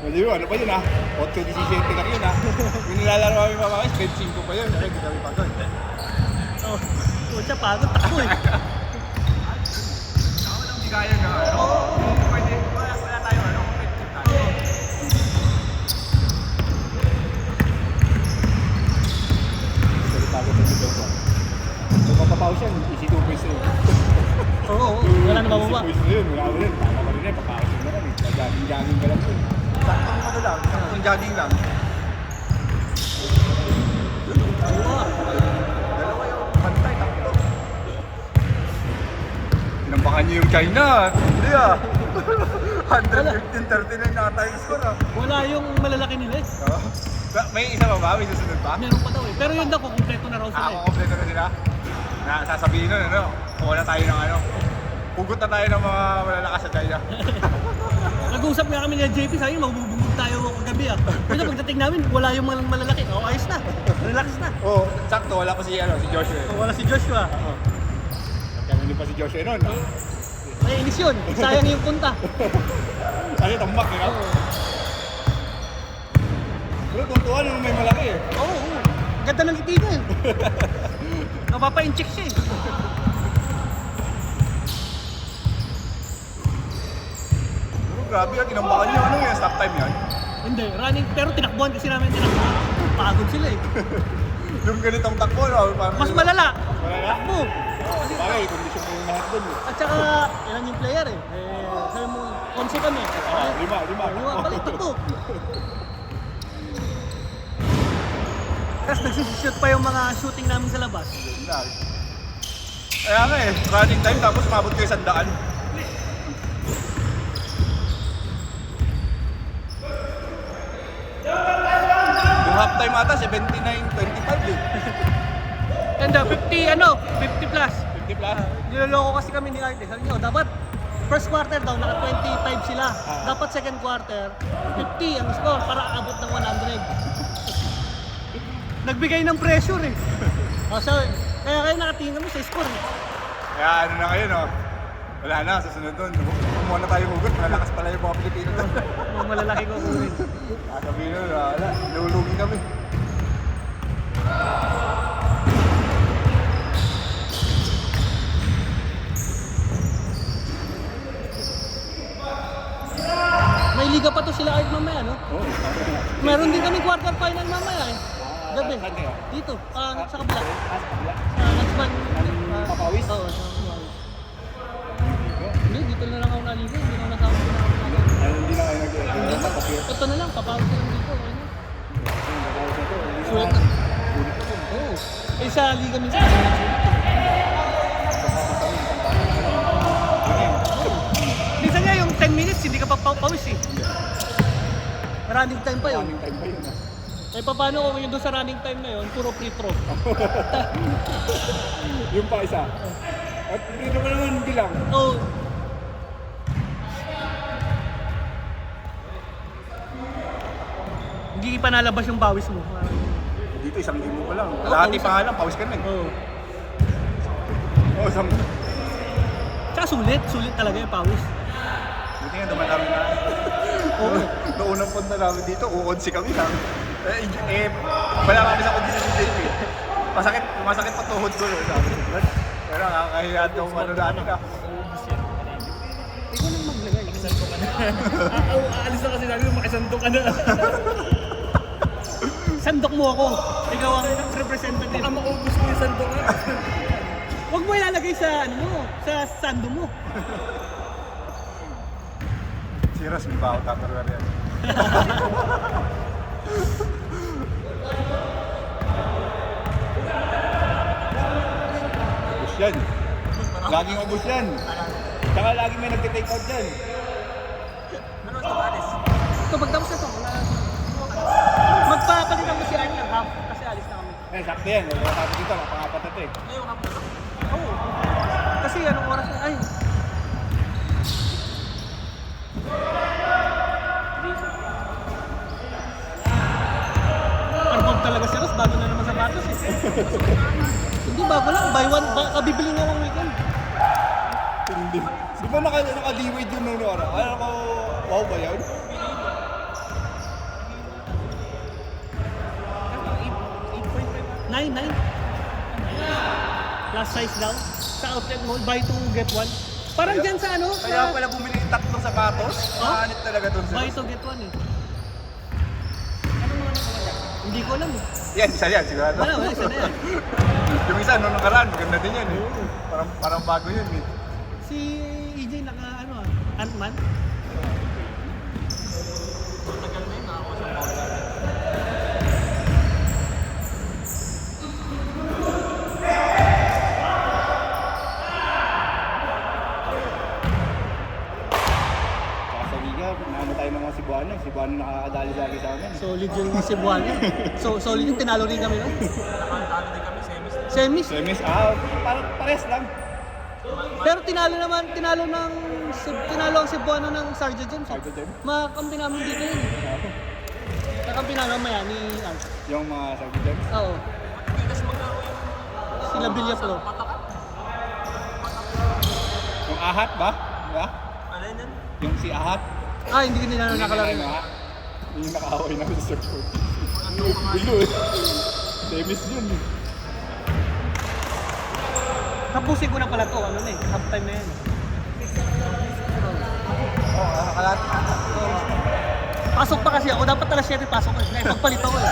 Mali yun, ano pa yun 8-17 lang yun Yung nilalaro kami mga guys, 25 pa yun. Kaya hindi kami pagod. Oh, pucha, pagod takbo eh. Ako lang di kaya nga. Pwede, wala tayo competitive tayo. Sorry, pagod na dito ko. Kung mapapaus yan, easy 2 points na yun. Oo, wala na bababa. Easy 2 points na yun, wala rin. Tama ka rin eh, papaus na lang eh. Jogging ka lang yun. Saktong ano lang, saktong jogging lang. Dalawa yung pantay, takbo. Tinambakan niyo yung China. Hindi 115-39 na tayo score Wala yung malalaki nila eh. May isa pa ba? May susunod pa? Meron pa daw eh. Pero yun daw kung kumpleto na raw sila Ako eh. kompleto na sila. Na sasabihin nun, kuha na tayo ng hugot na tayo ng mga malalakas sa China. Nag-uusap nga kami ni JP, sabi niya magbubungkog tayo kagabi ah. Pero pagdating namin, wala yung malalaki. Oh, ayos na. Relax na. Sakto, wala pa si Joshua. Wala si Joshua. Kaya hindi pa si Joshua nun. Naiinis yun. Sayang yung punta. Kasi tambak, Pero tuntuan nung may malaki Oo. Ganda ng ngiti niya eh. Napapa-incheck siya eh. Grabe tinambakan niyo. Ano yung stop time yan? Hindi, running. Pero tinakbuhan kasi namin tinakbuhan. Pagod sila eh. Yung ganitong takbo, parang Mas malala. Malala? Takbo. Bagay, kondisyon mo yung lahat dun At saka, ilan yung player eh. Sabi mo, 11 kami. Lima. Lima, balik, takbo. Tapos nagsushoot pa yung mga shooting namin sa labas. Kaya nga running time tapos mabot kayo 100. Yung half time ata, 79-25 And 50 plus. 50 plus? Niloloko kasi kami ni Arte. Sabi niyo, dapat first quarter daw, naka 25 sila. Dapat second quarter, 50 ang score para abot ng 100. Nagbigay ng pressure eh. Kaya kayo nakatingin kami sa score eh. Kaya ano na kayo wala na, susunod doon. Kumuha na tayo hugot, malalakas pala yung mga Pilipino doon. Mga malalaki ko kunin. Sabihin nyo, wala, lulugi kami. May liga pa to sila Art mamaya, no? Oo. Meron din kami quarter final mamaya eh. Gabi. Saan kayo? Dito, sa kabila. Sa kabila. Natsman. Papawis? Oo, sa Papawis. Hindi, dito na lang ako naligo. Hindi na nasama ko na ako. Hindi na kayo nag-tapos. Ito na lang, Papawis na lang dito. Sulit na. Oo. Eh sa liga minsan. Minsan nga yung 10 minutes, hindi ka pa pawis eh. Running time pa yun. Running time pa yun Eh paano kung yung doon sa running time na yun, puro free throw? Yung pa isa. At dito pa naman bilang. Oo. Hindi pa nalabas yung bawis mo. Dito 1,000 pa lang. Kalahati pa nga lang, pawis ka na Oo. Oo, Tsaka sulit talaga yung pawis. buti nga naman namin na. Oo. Noong unang punta namin dito, uonsi kami namin. Wala kami sa kondisyon si JP. Masakit pa tuhod ko. Sabi ko, pero nakakahiyad yung ano natin Ikaw nang maglagay. Makisando ka na. Aalis na kasi namin, makisando ka na. Sandok mo ako. Ikaw ang representative. Baka maubos mo yung sandok ka. Huwag mo ilalagay sa sa sando mo. Si Ras, may baho tatarwar yan. Ubus yan. Laging ubus yan. Tsaka laging may nagtitake out yan. Ano ito, alis? Ito, pagtapos na ito. Magpapalitan mo si Arnie ng half kasi alis na kami. Sakto yan. Sabi dito, napangapat na ito eh. Ayun, half. Oo. Kasi anong oras na? Ay. Arbog talaga si Ross, bago na naman sa batos eh. Hindi, bago lang. Buy one, kabibili nga ng weekend. Hindi. Di ba naka-D-Wade yun nung araw? Ano ko, wow ba yun? 9. Plus size daw. Sa outlet mall, buy 2, get 1. Parang dyan sa ano? Kaya Sa pala bumili yung tatlong sapatos. Oh? Maanit talaga doon sa... buy 2, get 1 eh. Hindi ko alam eh. Yan, isa yan, sigurado. Wala, isa na yan. Yung isa, nung nakaraan, maganda din yan eh. Parang bago yun eh. Si EJ naka ano Ant-Man. Saka sa Liga, naano tayo ng mga Cebuano. Cebuano nakakadali lagi sa amin. Solid yung Cebuano. So solid yung tinalo rin kami no? Semis. Semis, parang pares lang. Pero tinalo ang Cebuano ng Sergeant James. Sardo Jem. Makakampi namin dito yun. Kakampi namin maya ni Ant. Yung mga Sardo Jem. Oo. Sila Villaflo. Yung Ahat ba? Diba? Yung si Ahat. Hindi ko nila nakalaro. Yung Ahat. Yung nakaaway namin sa surfboard. Bilo eh. Semis yun eh. Tapusin ko na pala to, ano na eh, half time na yan. Pasok pa kasi ako, dapat alas 7 pasok ko. Nakipagpalit ako eh.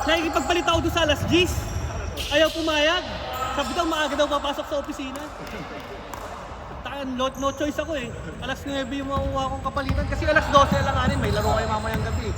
Nakikipagpalit ako doon sa alas 10. Ayaw pumayag. Sabi daw maaga daw papasok sa opisina. No choice ako eh. Alas 9 yung makuha kong kapalitan. Kasi alas 12 lang anin, may laro kayo mamayang gabi.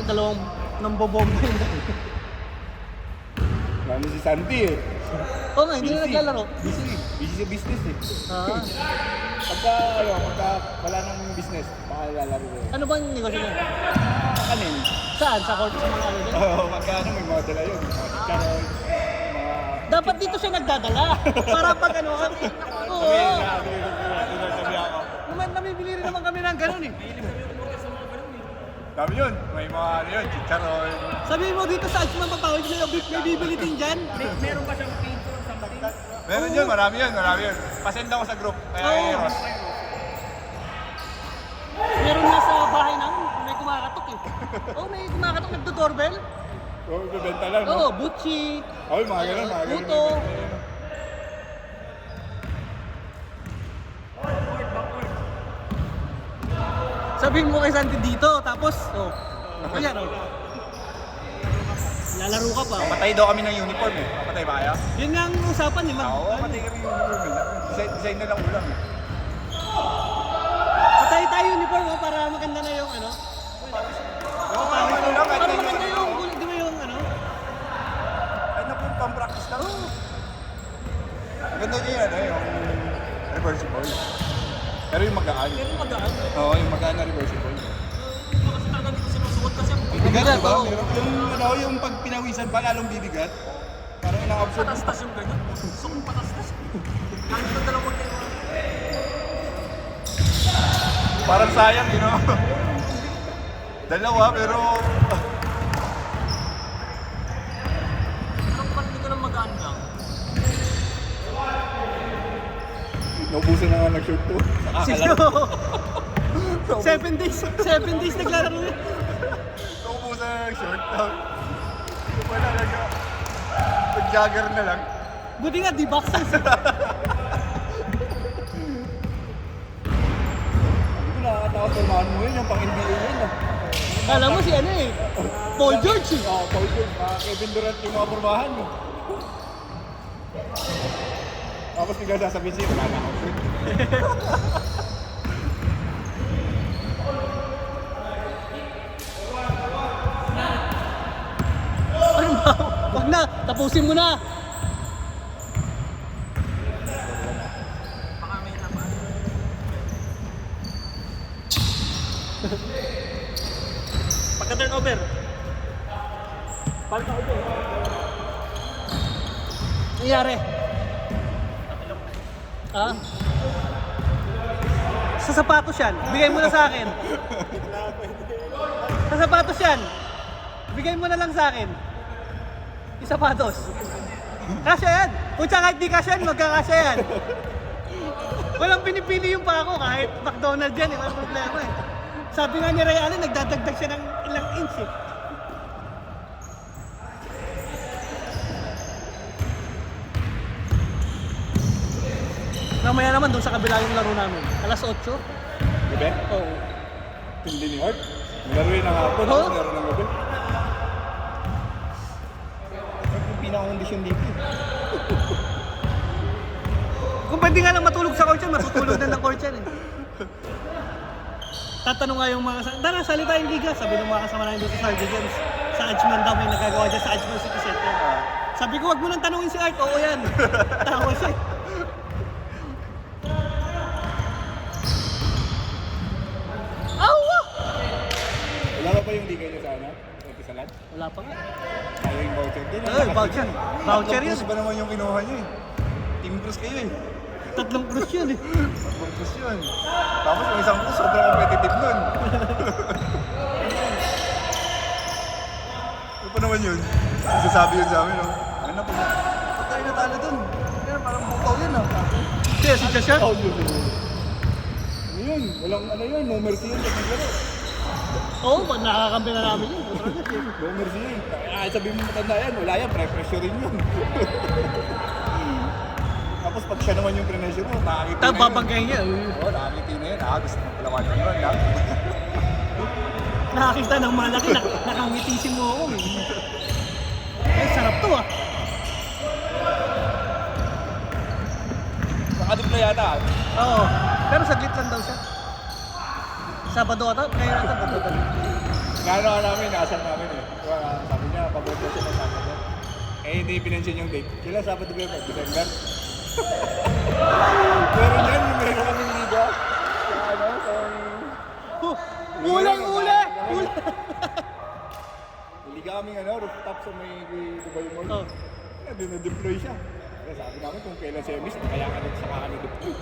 Dalawang nambobomba yun. Lalo si Santi eh. Oo nga, hindi na naglalaro. Busy sa business eh. Pagka wala nang business, baka lalaro eh. Ano ba yung negosyo niya? Kanin. Saan? Sa court sa mga ano din? Oo, pagka may mga dala yun. Karoy, mga... Dapat dito siya nagdadala. Para pag ano kami. Oo. Sabi ako. Naman namibili rin naman kami ng ganun eh. Dami yun. May mga ano yun, chicharon. Sabihin mo dito sa Adsman Papawid, may bibili din dyan. Meron ba siyang pinto or something? Meron yun, marami yun. Pasend ako sa group. Oo. Ross. Meron nga sa bahay namin, may kumakatok eh. May kumakatok, nagdo-doorbell. Oo, bibenta lang. Oo, Butchi. Oo, mga ganun, mga ganun. Puto. Sabihin mo kay Santi dito, tapos, ayan, lalaro ka pa. Patay daw kami ng uniform eh. Patay ba kayo? Yun nga ang usapan eh, Oo, patay kami ng uniform eh. Design na lang ulang eh. Patay tayo uniform para maganda na yung ano. Oo, ano lang, kahit Para na maganda yung, di ba yung ano? Ay na po, pang-practice lang. Maganda niya yan eh, yung reversible. Pero yung magaan. Oo, yung magaan na reversible. Bibigat, diba? Yung pag pinawisan pa, lalong bibigat. Parang ina-absorb. Patastas yung ganyan. Gusto kong patastas. Kahit na dalawang kayo. Parang sayang, you know? Dalawa, pero... Pero kung hindi ka lang magaan lang. Naubusan na nga nag-shirt to. Siguro. 7 days naglalaro yun. Naubusan na ng short. Yung pala, nag-jogger na lang. Buti nga, di boxers. Hindi ko nakakatawa formahan mo yun, yung pang-NBA yun. Alam mo si ano eh, Paul George eh. Oo, Paul George, mga Kevin Durant yung mga formahan mo. Tapos bigla sasabihin sa'yo, wala na ako. Ano ba? Wag na, tapusin mo na. Baka may naman. Pagka-turnover. Nangyari? Sa sapatos yan, bigay mo na sa akin. Sa sapatos yan, bigay mo na lang sa akin. Yung sapatos. Kasya yan. Pucha kahit di kasya yan, magkakasya yan. Walang pinipili yung pa ako kahit McDonald's yan, walang problema eh. Sabi nga ni Ray Allen, nagdadagdag siya ng ilang inch eh. Mamaya naman doon sa kabila yung laro namin. Alas 8. Gabi? Oo. Hindi ni Art. Laro yun ng hapon, Oo. tapos laro ng gabi. Yung pinakakondisyon dito. Kung pwede nga lang matulog sa court yan, matutulog na ng court yan eh. Tatanong nga yung mga... Tara, salita yung giga. Sabi ng mga kasama namin doon sa Sarge Games. Sa Edgeman daw may nagagawa dyan sa Edgeman City Center. Sabi ko, wag mo nang tanungin si Art. Oo yan. Tawa siya eh. Awa! Wala ka pa yung ligay niya sa ano? Sa salat? Wala pa nga. Ayaw yung voucher din. Ay, voucher. Voucher yun. Tatlong ba naman yung kinuha niyo eh? Team Cruz kayo eh. 3 krus yun eh. Tatlong Cruz yun. Tapos yung isang Cruz, sobrang competitive nun. Ano pa naman yun? Sasabi yun sa amin, no? Ano na po? Ba't tayo natalo dun? Yan, parang bukaw yun ah. Kaya si Joshua? Oh, yun. Ano yun? Walang ano yun, no mercy yun. Kasi gano'n. Oo, pag nakakampi na namin yun. No mercy yun. Ah, sabihin mo matanda yan, wala yan, pre-pressure rin yun. Tapos pag siya naman yung pre-pressure mo, nakakiti na Tapos yun. babanggahin niya. Oo, nakakiti na yun. Ah, gusto mo palawan ng yun, ha? Nakakita ng malaki, nakangitisin mo ako eh. Ay, sarap to ah. Nakadupla yata. Oo. Pero saglit lang daw siya. Sabado ata, kaya natin Sabado. Gano'n ka namin, naasan namin eh. Diba, sabi niya, paborito siya ng Sabado. Eh, hindi pinensyon yung date. Kailan Sabado ba yun? December? Meron yan, meron kaming liga. Sa ano, sa... Ulang ula! Liga kaming ano, rooftop sa may Dubai Mall. Oh. Kaya dinadeploy siya. Kaya sabi namin kung kailan semis, kaya ka rin sa kakani-deploy.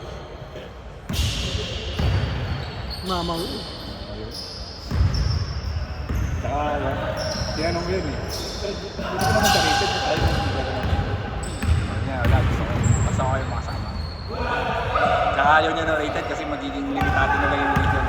Mama mo. Tsaka, yun, tinanong ko yun eh. Hindi ko naman sa-rated, ayaw mo hindi ka naman. Niya, wala. Gusto ko yung makasama. Tsaka ayaw niya na rated kasi magiging limitado na lang yung region.